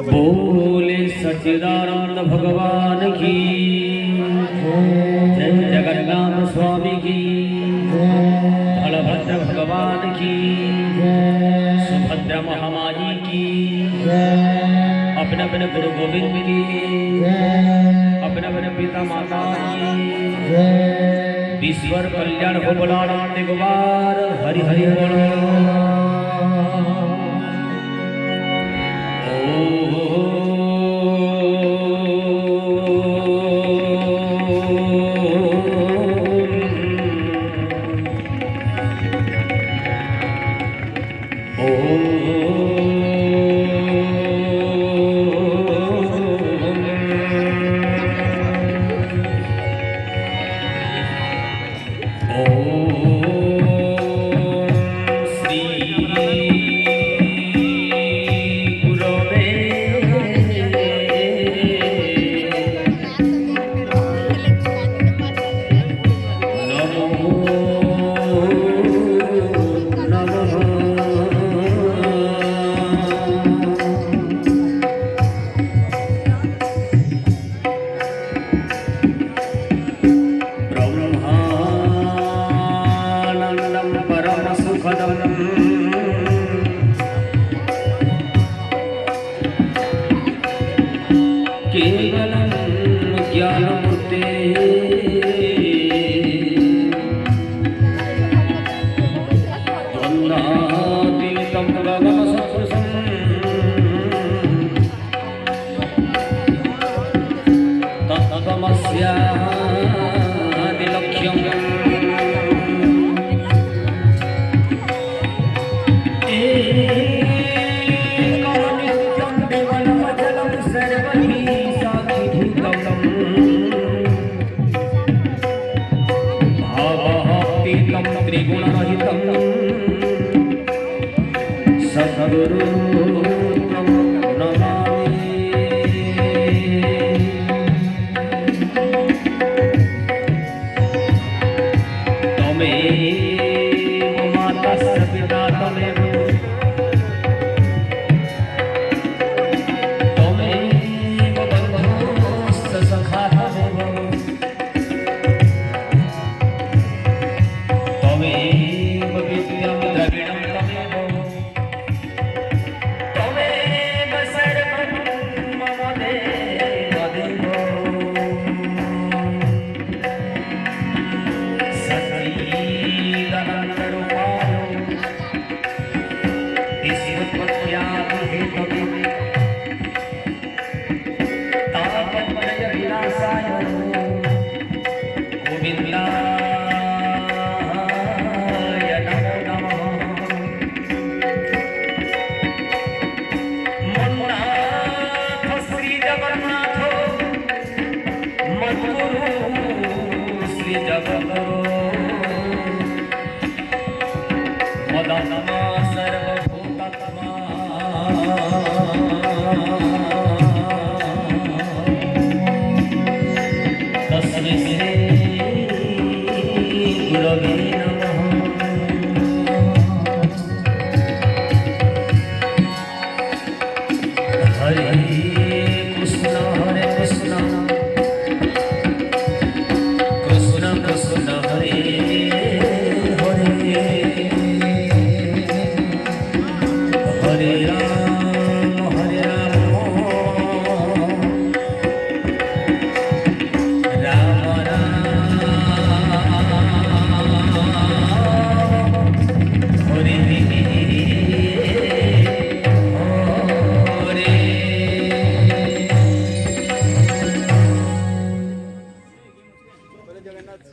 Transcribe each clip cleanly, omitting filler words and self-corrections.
बोले सच्चिदानंद भगवान की जय, जगन्नाथ स्वामी की, बलभद्र भगवान की, सुभद्रा महामाई की, अपने अपने गुरु गोविंद की, अपने अपने पिता माता की, ईश्वर कल्याण हो बोला एक बार हरि हरि बोलो।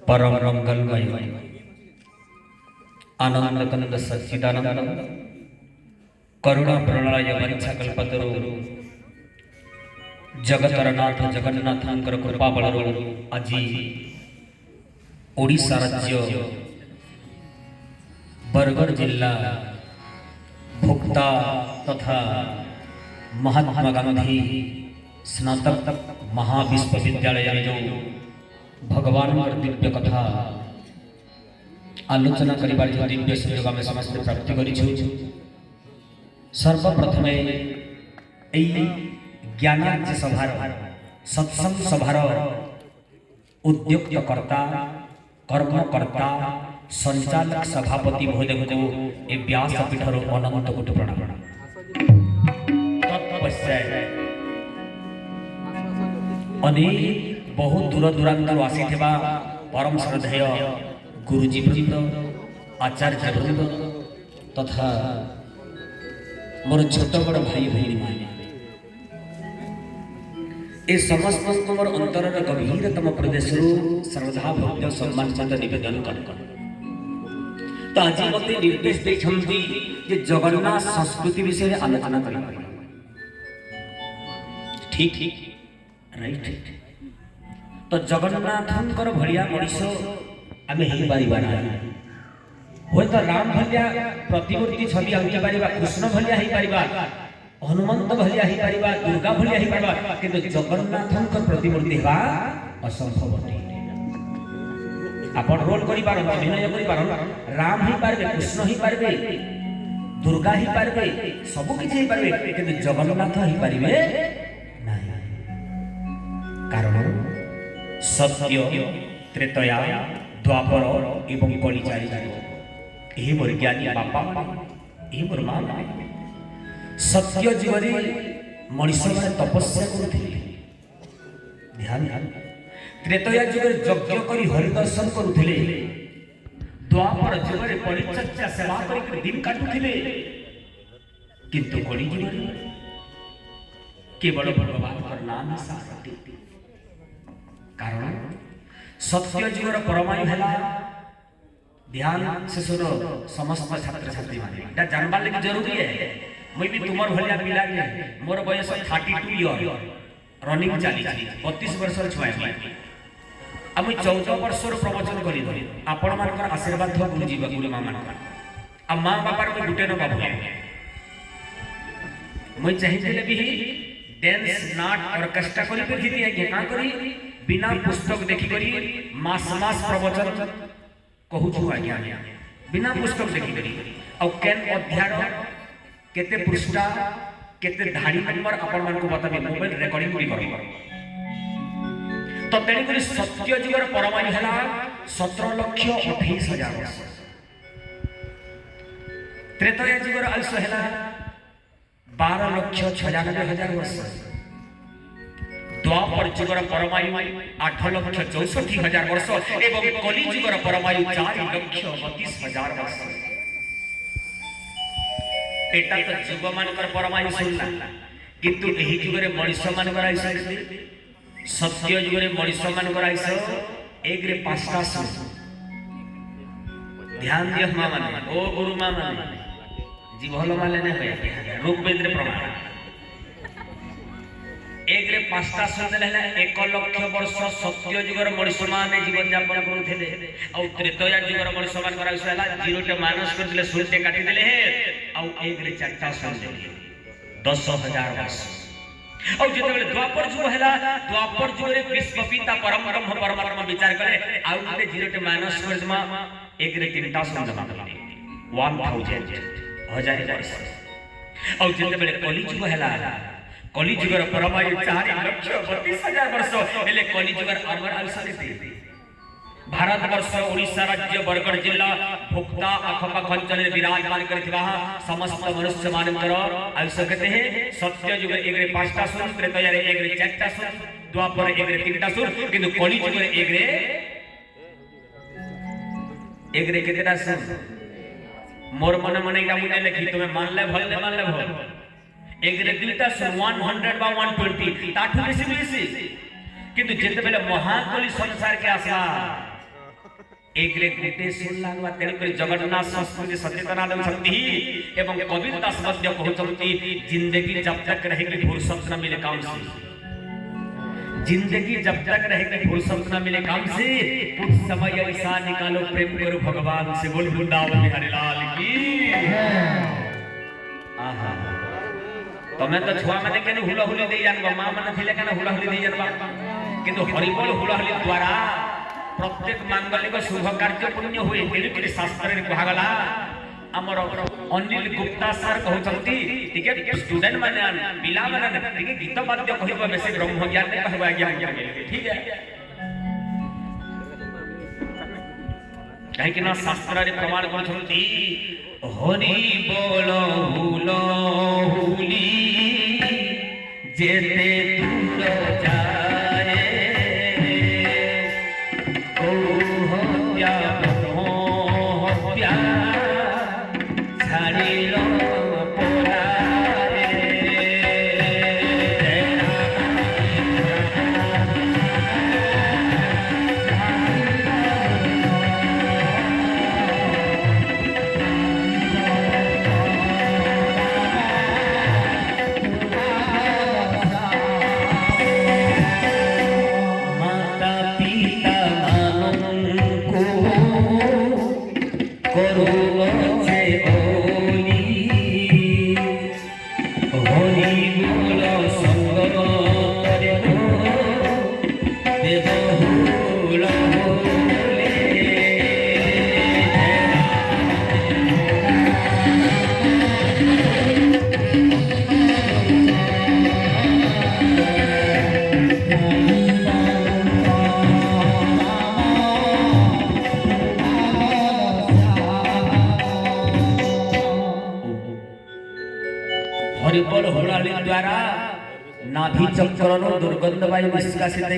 परम मंगलमय आनंद कंद सच्चिदानंद करुणा प्रलय वंशकल्पतरु जगतरनाथ जगन्नाथंकर कृपा बलरु आज ओडिशा राज्य बरगढ़ जिला भोक्ता तथा महात्मा गांधी स्नातक महाविश्वविद्यालय जो भगवान दिव्य कथा आलोचना करिबार जो दिव्य सुयोग आम समस्त प्राप्ति करिछु। सर्वप्रथमे ज्ञानार्ज सभार सत्संग सभार उद्योक्तकर्ता कर्मकर्ता संचालक सभापति महोदय को ए व्यासपीठर अनंत कोटि प्रणाम। तत्पश्चात अनेक बहुत दूर दूरांतर आसीथिबा परम श्रद्धेय गुरुजी वृंद आचार्य वृंद तथा मोर छोट बड़ भाई भौणी माने ए समस्त मोर अंतर गभीरतम प्रदेश श्रद्धा भक्ति सम्मान सहित निवेदन कर तो आज मत निर्देश देखते जे जगन्नाथ संस्कृति विषय आलोचना कर ठीक ठीक राइट तो जगन्नाथंकर भलिया मनीष आम हो हूँ तो राम भलिया प्रतिमूर्ति छवि आंकी पारिबा कृष्ण भलिया हो पारिबा हनुमंत भलिया हो पारिबा दुर्गा भलिया हो पारिबा किंतु जगन्नाथंकर प्रतिमूर्ति हेबा असंभव अटे। आपण रोल करि पारन अभिनय करि पारन राम ही पारबे कृष्ण ही पारबे दुर्गा ही पारबे सब किछि ही पारबे किंतु जगन्नाथ ही पारिबे नाही। कारण सत्य त्रेतया द्वापर एवं कली चारि यही मोर ज्ञानी बापा यही मोर माँ सत्य जीवने मनीष मैंने तपस्या करुले ध्यान त्रेतया जुगे यज्ञ कर हरिदर्शन करुले द्वापर जुगे परिचर्या सेवा कर दिन काटुले किंतु कली जीवन केवल भगवान नाम सारथी। कारण सत्य जुगर परमायु है ध्यान से सुनो समस्त छात्र छात्री माने जानबार लगे जरूरी है। मुई भी तुमर भलिया पिला के मोर बयस 32 ईयर रनिंग चली 32 वर्ष छुआ आ मुई 14 वर्ष प्रवचन करी आपण मानकर आशीर्वाद थो गुरुजी गुरु मां मानकर आ मां बापार को गुटे न बाबू मुई चाहिए भी डांस नाट ऑर्केस्ट्रा करी पे थी है का करी बिना पुस्तक देखि करी मास मास प्रवचन कहू छु आज्ञा बिना पुस्तक देखि करी आ केन अध्याय केते पृष्ठा केते धाड़ी नंबर आपण मान को बताबे मोबाइल रिकॉर्डिंग करी करी तो तेणी करी सत्य जुगर परमायु हला 17,28,000 वर्ष त्रेतया जुगर आयुष हला 12,96,000 वर्ष द्वापर जुगर परमायु 8,64,000 वर्ष एवं कली जुगर परमायु 4,32,000 वर्ष। एटा तो जुग मानकर परमायु सुनला किंतु एही जुगरे मनुष्य मानकर आयुष सत्य जुगरे मनुष्य मानकर आयुष एक रे 5टा सुन ध्यान दियो मां माने ओ गुरु मां माने जीवल माने ने होय रूप वेद रे प्रमाण एक रे 5टा सुन देले 1 लाख वर्ष सत्य जुगर मनुष्य माने जीवन यापन करूथिले आ त्रेतया जुगर मनुष्य मान आयुष हला 0 टे माइनस कर दिले 0 टे काटी दिले हे आ एक रे 4टा सुन देले 10,000 वर्ष और जेते द्वापर जुग हला द्वापर जुग रे विश्व पिता परम ब्रह्म परमात्मा विचार करे आ उते 0 टे माइनस कर दमा एक रे 3टा सुन दमा 1000 वर्ष और जेते कली जुग हला कली जुगर परमायु 4,32,000 वर्ष हेले कली जुगर अमर आयुष केते भारत वर्ष ओडिशा राज्य बरगढ़ जिला भोक्ता आखपाख अंचल विराजमान करथिबा समस्त मनुष्य मानकर आयुष केते है सत्य जुग एक रे 5टा सुन त्रेतया रे एक रे 4टा सुन द्वापर एक रे 3टा सुन किंतु कली जुग एक रे केतेटा सुन मोर मन मन इटा मुने लिखी तुम्हें मान ले भल ने मान ले भल एक रे 2टा सुन 100 बा 120 ताठु बेसी किंतु जेते बेले महाकली संसार के आशा एक रे गोटे सुन लागवा तेल कर जगन्नाथ संस्कृति सचेतनानंद शक्ति एवं कबीर दास मध्य कहउचंती जिंदगी जब तक रहेगी फुर्सत न मिले काम से जिंदगी जब तक रहेगी फुर्सत न मिले काम से कुछ समय ऐसा निकालो प्रेम करो भगवान से बोल वृंदावन बिहारी लाल की आहा तमे तो छुआ माने केने हुलाहुली दे जानबा मां माने थिले केने हुलाहुली दे जानबा किंतु हरिबोल हुलाहुली द्वारा प्रत्येक मांगलिक शुभ कार्य पुण्य हुए तेणुक शास्त्र कहा गला आमर अनिल गुप्ता सर कहते टिके टिके स्टूडेंट माने पिला माने टिके गीत वाद्य कहबो बेसी ब्रह्म ज्ञान ने कहबो आज्ञा ठीक है कहीं कि ना शास्त्र रे प्रमाण करछंती हरि बोल हुल हुली जेते दूर जाए ओ हत्या हत्या छाड़िलो हरिबोल हुलाली द्वारा नाभि चक्रनो दुर्गंध वायु निष्कासित